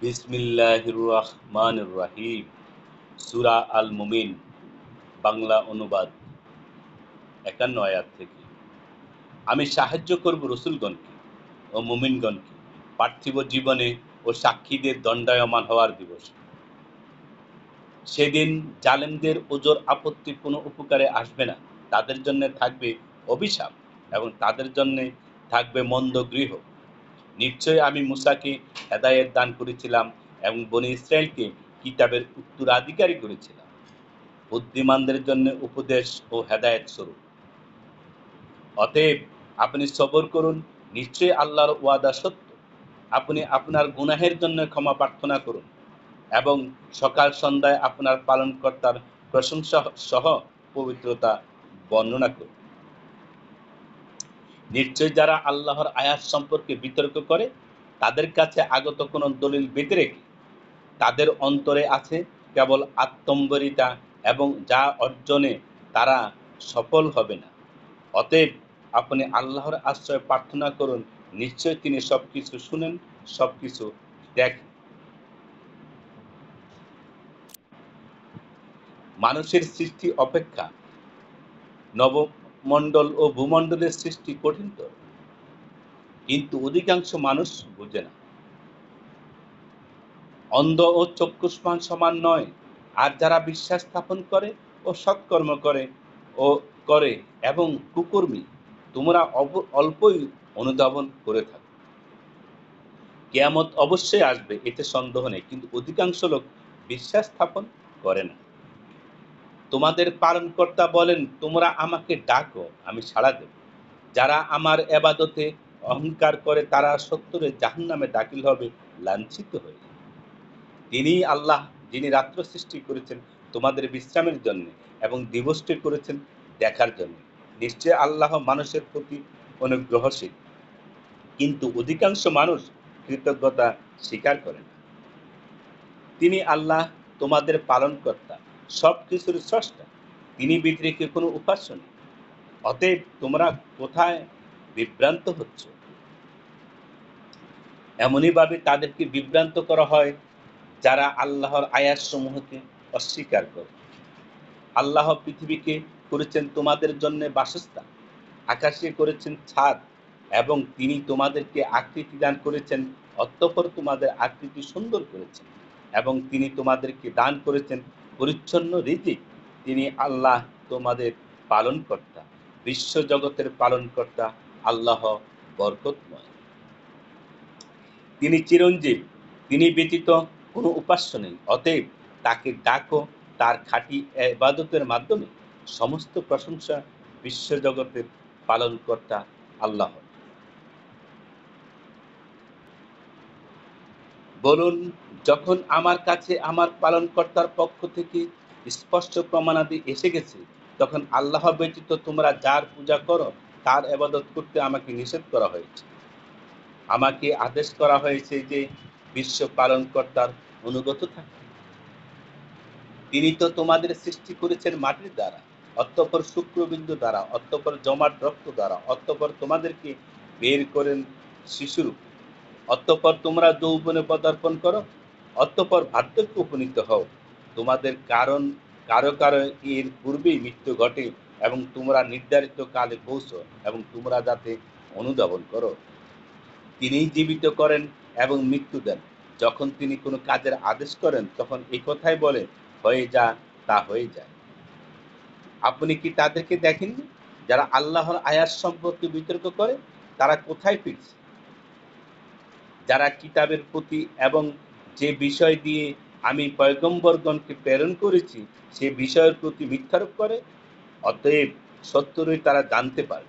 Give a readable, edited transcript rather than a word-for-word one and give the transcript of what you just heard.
বিসমিল্লাহির রহমানির রহিম। সূরা আল মুমিন, বাংলা অনুবাদ ৫১ আয়াত থেকে। আমি সাহায্য করব রসূলগণকে ও মুমিনগণকে পার্থিব জীবনে ও সাক্ষীদের দণ্ডায়মান হওয়ার দিবসে। সেদিন জালেমদের ওজর আপত্তি কোনো উপকারে আসবে না। তাদের জন্য থাকবে অভিশাপ এবং তাদের জন্য থাকবে মন্দ গৃহ। নিশ্চয় আমি মূসাকে হেদায়েত দান করেছিলাম এবং বনী ইসরায়েলকে কিতাবের উত্তরাধিকারী করেছিলাম, বুদ্ধিমানদের জন্য উপদেশ ও হেদায়েত স্বরূপ। অতএব আপনি সবর করুন, নিশ্চয়ই আল্লাহর ওয়াদা সত্য। আপনি আপনার গুনাহের জন্য ক্ষমা প্রার্থনা করুন এবং সকাল সন্ধ্যায় আপনার পালনকর্তার প্রশংসা সহ পবিত্রতা বর্ণনা করুন। নিশ্চয় যারা আল্লাহর আয়াত সম্পর্কে বিতর্ক করে, তাদের কাছে আগত কোনো দলিল বেঁধে রেখে তাদের অন্তরে আছে কেবল আত্মম্বরিতা এবং যা অর্জনে তারা সফল হবে না। অতএব আপনি আল্লাহর আশ্রয় প্রার্থনা করুন, নিশ্চয় তিনি সবকিছু শুনেন, সবকিছু দেখেন। মানুষের সৃষ্টি অপেক্ষা নবমণ্ডল ও ভূমণ্ডলের সৃষ্টি কঠিনতর, কিন্তু অধিকাংশ মানুষ বুঝে না। অন্ধ ও চক্ষুষ্মান সমান নয়। আর যারা বিশ্বাস স্থাপন করে ও সৎকর্ম করে এবং কুকর্মী, তোমরা অল্পই অনুধাবন করে থাকো। কিয়ামত অবশ্যই আসবে, এতে সন্দেহ নেই, কিন্তু অধিকাংশ লোক বিশ্বাস স্থাপন করে না। তোমাদের পালনকর্তা বলেন, তোমরা আমাকে ডাকো, আমি সাড়া দেব। যারা আমার ইবাদতে অহংকার করে তারা সত্তরে জাহান্নামে দাখিল হবে, লাঞ্ছিত হয়ে। তিনিই আল্লাহ, যিনি রাত্র সৃষ্টি করেছেন তোমাদের বিশ্রামের জন্য এবং দিবসটি করেছেন দেখার জন্য। নিশ্চয় আল্লাহ মানুষের প্রতি অনুগ্রহশীল, কিন্তু অধিকাংশ মানুষ কৃতজ্ঞতা স্বীকার করে না। তিনি আল্লাহ, তোমাদের পালনকর্তা, সব কিছুর স্রষ্টা। তিনি ব্যতিরেকে কোনো উপাস্য নেই। অতএব তোমরা কোথায় বিভ্রান্ত হচ্ছ? এমনইভাবে তাদেরকে বিভ্রান্ত করা হয় যারা আল্লাহর আয়াতসমূহকে অস্বীকার করে। আল্লাহ পৃথিবীকে করেছেন তোমাদের জন্য বাসস্থান, আকাশে করেছেন ছাদ, এবং তিনি তোমাদেরকে আকৃতি দান করেছেন, অতঃপর তোমাদের আকৃতি সুন্দর করেছেন, এবং তিনি তোমাদেরকে দান করেছেন পরিচ্ছন্ন রিজিক। তিনি আল্লাহ তোমাদের পালনকর্তা, বিশ্বজগতের পালনকর্তা। আল্লাহ বরকতময়, তিনি চিরঞ্জীব, তিনি ব্যতীত কোনো উপাস্য নেই। অতএব তাকে ডাকো তার খাঁটি ইবাদতের মাধ্যমে। সমস্ত প্রশংসা বিশ্বজগতের পালনকর্তা আল্লাহ। বলুন, যখন আমার কাছে আমার পালনকর্তার পক্ষ থেকে স্পষ্ট প্রমাণাদি এসে গেছে, তখন আল্লাহ ব্যতীত তোমরা যার পূজা করো তার ইবাদত করতে আমাকে নিষেধ করা হয়েছে। আমাকে আদেশ করা হয়েছে যে বিশ্ব পালনকর্তার অনুগত থাকতে। তিনি তো তোমাদের সৃষ্টি করেছেন মাটির দ্বারা, অতঃপর শুক্রবিন্দু দ্বারা, অতঃপর জমাট রক্ত দ্বারা, অতঃপর তোমাদেরকে বের করেন শিশুরূপে, অতঃপর তোমরা যৌবনে পদার্পণ করো, অতঃপর বার্ধক্যে উপনীত হও। তোমাদের কারো কারো এর পূর্বেই মৃত্যু ঘটে এবং তোমরা নির্ধারিত কালে পৌঁছো এবং তোমরা যাতে অনুধাবন করো। তিনিই জীবিত করেন এবং মৃত্যু দেন। যখন তিনি কোনো কাজের আদেশ করেন তখন এই কথাই বলে, হয়ে যা, তা হয়ে যায়। আপনি কি তাদেরকে দেখেননি যারা আল্লাহর আয়াত সম্পর্কে বিতর্ক করে? তারা কোথায় ফিরছে? যারা কিতাবের প্রতি এবং যে বিষয় দিয়ে আমি পয়গম্বরগণকে প্রেরণ করেছি সে বিষয়ের প্রতি মিথ্যারোপ করে। অতএব সত্যই তারা জানতে পারে।